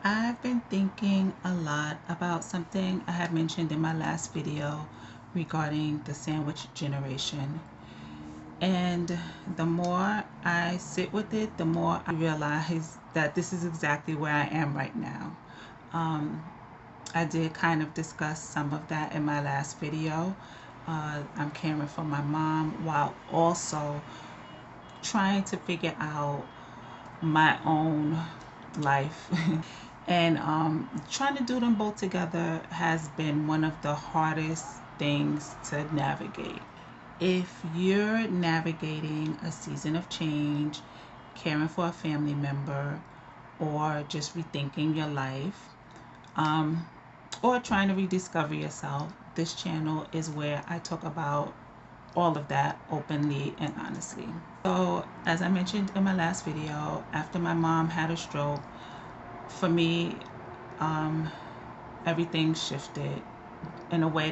I've been thinking a lot about something I had mentioned in my last video regarding the sandwich generation. And the more I sit with it, the more I realize that this is exactly where I am right now. Um, I did kind of discuss some of that in my last video. I'm caring for my mom while also trying to figure out my own life. And trying to do them both together has been one of the hardest things to navigate. If you're navigating a season of change, caring for a family member, or just rethinking your life, um, or trying to rediscover yourself, this channel is where I talk about all of that openly and honestly. So, as I mentioned in my last video, after my mom had a stroke, for me, um, everything shifted in a way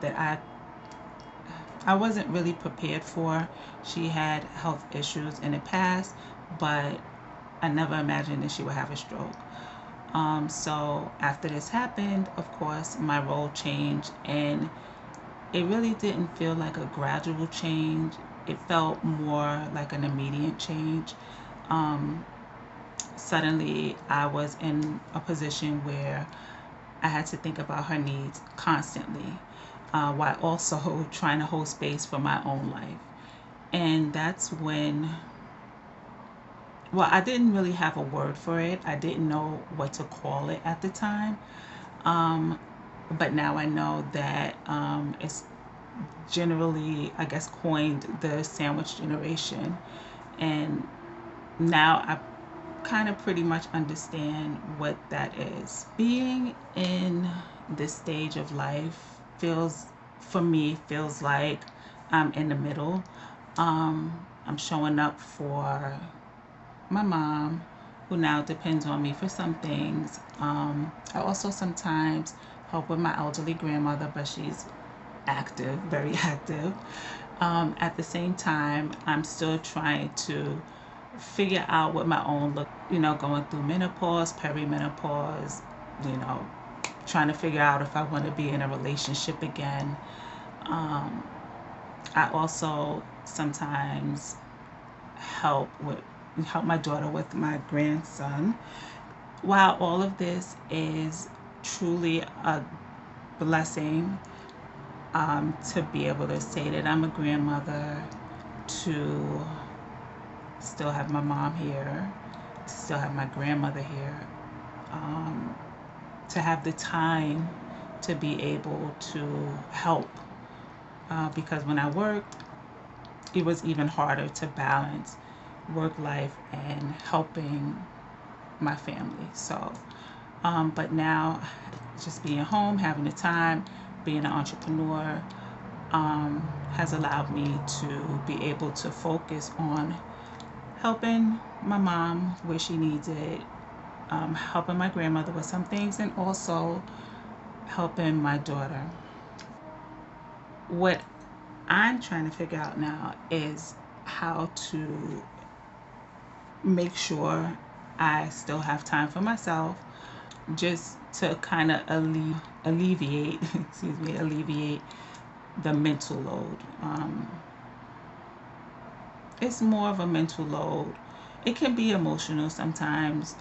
that I wasn't really prepared for. She had health issues in the past, but I never imagined that she would have a stroke. So after this happened, of course, my role changed, and it really didn't feel like a gradual change. It felt more like an immediate change. Um, Suddenly, I was in a position where I had to think about her needs constantly, while also trying to hold space for my own life. And that's when, well, I didn't really have a word for it. I didn't know what to call it at the time. Um, but now I know that it's generally, I guess, coined the sandwich generation. And now I kind of pretty much understand what that is. Being in this stage of life for me, feels like I'm in the middle. I'm showing up for my mom, who now depends on me for some things. I also sometimes help with my elderly grandmother, but she's active, very active. At the same time, I'm still trying to figure out what my own look, going through menopause, perimenopause, you know, trying to figure out if I want to be in a relationship again. Um, I also sometimes help with help my daughter with my grandson. While all of this is truly a blessing, to be able to say that I'm a grandmother, to still have my mom here, to still have my grandmother here, um, to have the time to be able to help. Because when I worked, it was even harder to balance work life and helping my family. So, but now just being home, having the time, being an entrepreneur, has allowed me to be able to focus on helping my mom where she needs it, helping my grandmother with some things, and also helping my daughter. What I'm trying to figure out now is how to make sure I still have time for myself, just to kind of alleviate, alleviate the mental load. It's more of a mental load. It can be emotional sometimes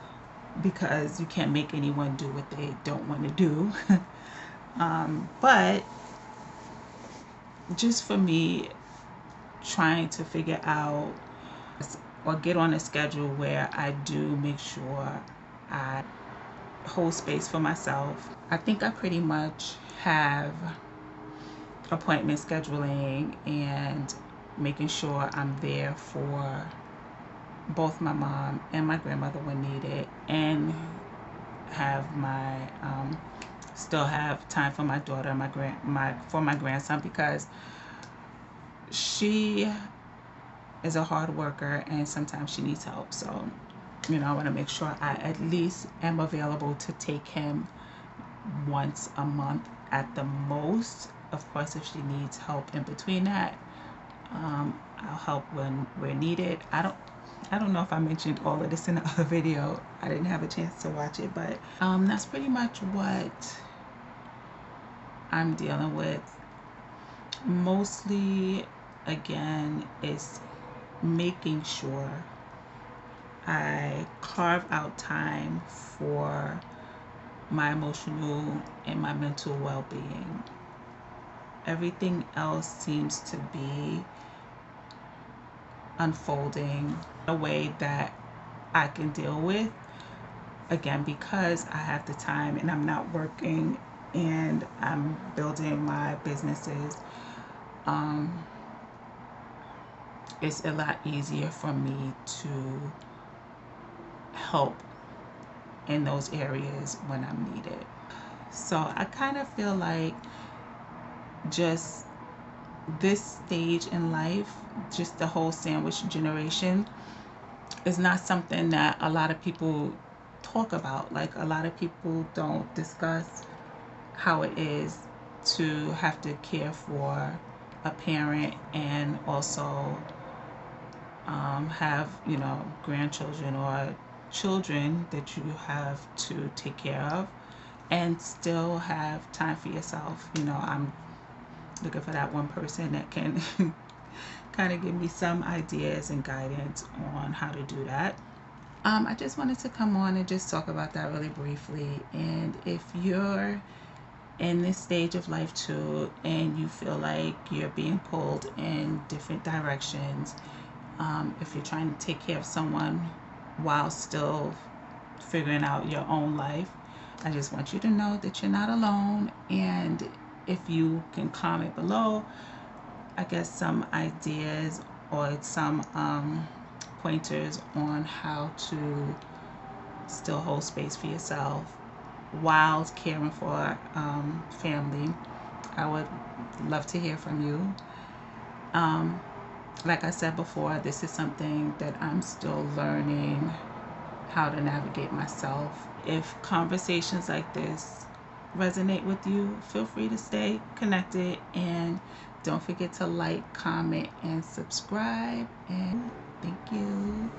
because you can't make anyone do what they don't want to do. But just for me, trying to figure out or get on a schedule where I do make sure I hold space for myself. I think I pretty much have appointment scheduling and making sure I'm there for both my mom and my grandmother when needed, and have my still have time for my daughter and my grandson, because she is a hard worker and sometimes she needs help. So, I want to make sure I at least am available to take him once a month at the most. Of course, if she needs help in between that, I'll help when we're needed. I don't know if I mentioned all of this in the other video. I didn't have a chance to watch it, but that's pretty much what I'm dealing with. Mostly, again, is making sure I carve out time for my emotional and my mental well-being. Everything else seems to be unfolding in a way that I can deal with, again, because I have the time and I'm not working and I'm building my businesses. It's a lot easier for me to help in those areas when I'm needed. So I kind of feel like just this stage in life, just the whole sandwich generation, is not something that a lot of people talk about. Like, a lot of people don't discuss how it is to have to care for a parent and also have, grandchildren or children that you have to take care of and still have time for yourself. I'm looking for that one person that can kind of give me some ideas and guidance on how to do that. I just wanted to come on and just talk about that really briefly. And if you're in this stage of life too, and you feel like you're being pulled in different directions, if you're trying to take care of someone while still figuring out your own life, I just want you to know that you're not alone. And if you can comment below, I guess, some ideas or some pointers on how to still hold space for yourself while caring for family, I would love to hear from you. Like I said before, this is something that I'm still learning how to navigate myself. If conversations like this resonate with you, feel free to stay connected, and don't forget to like, comment, and subscribe. And thank you.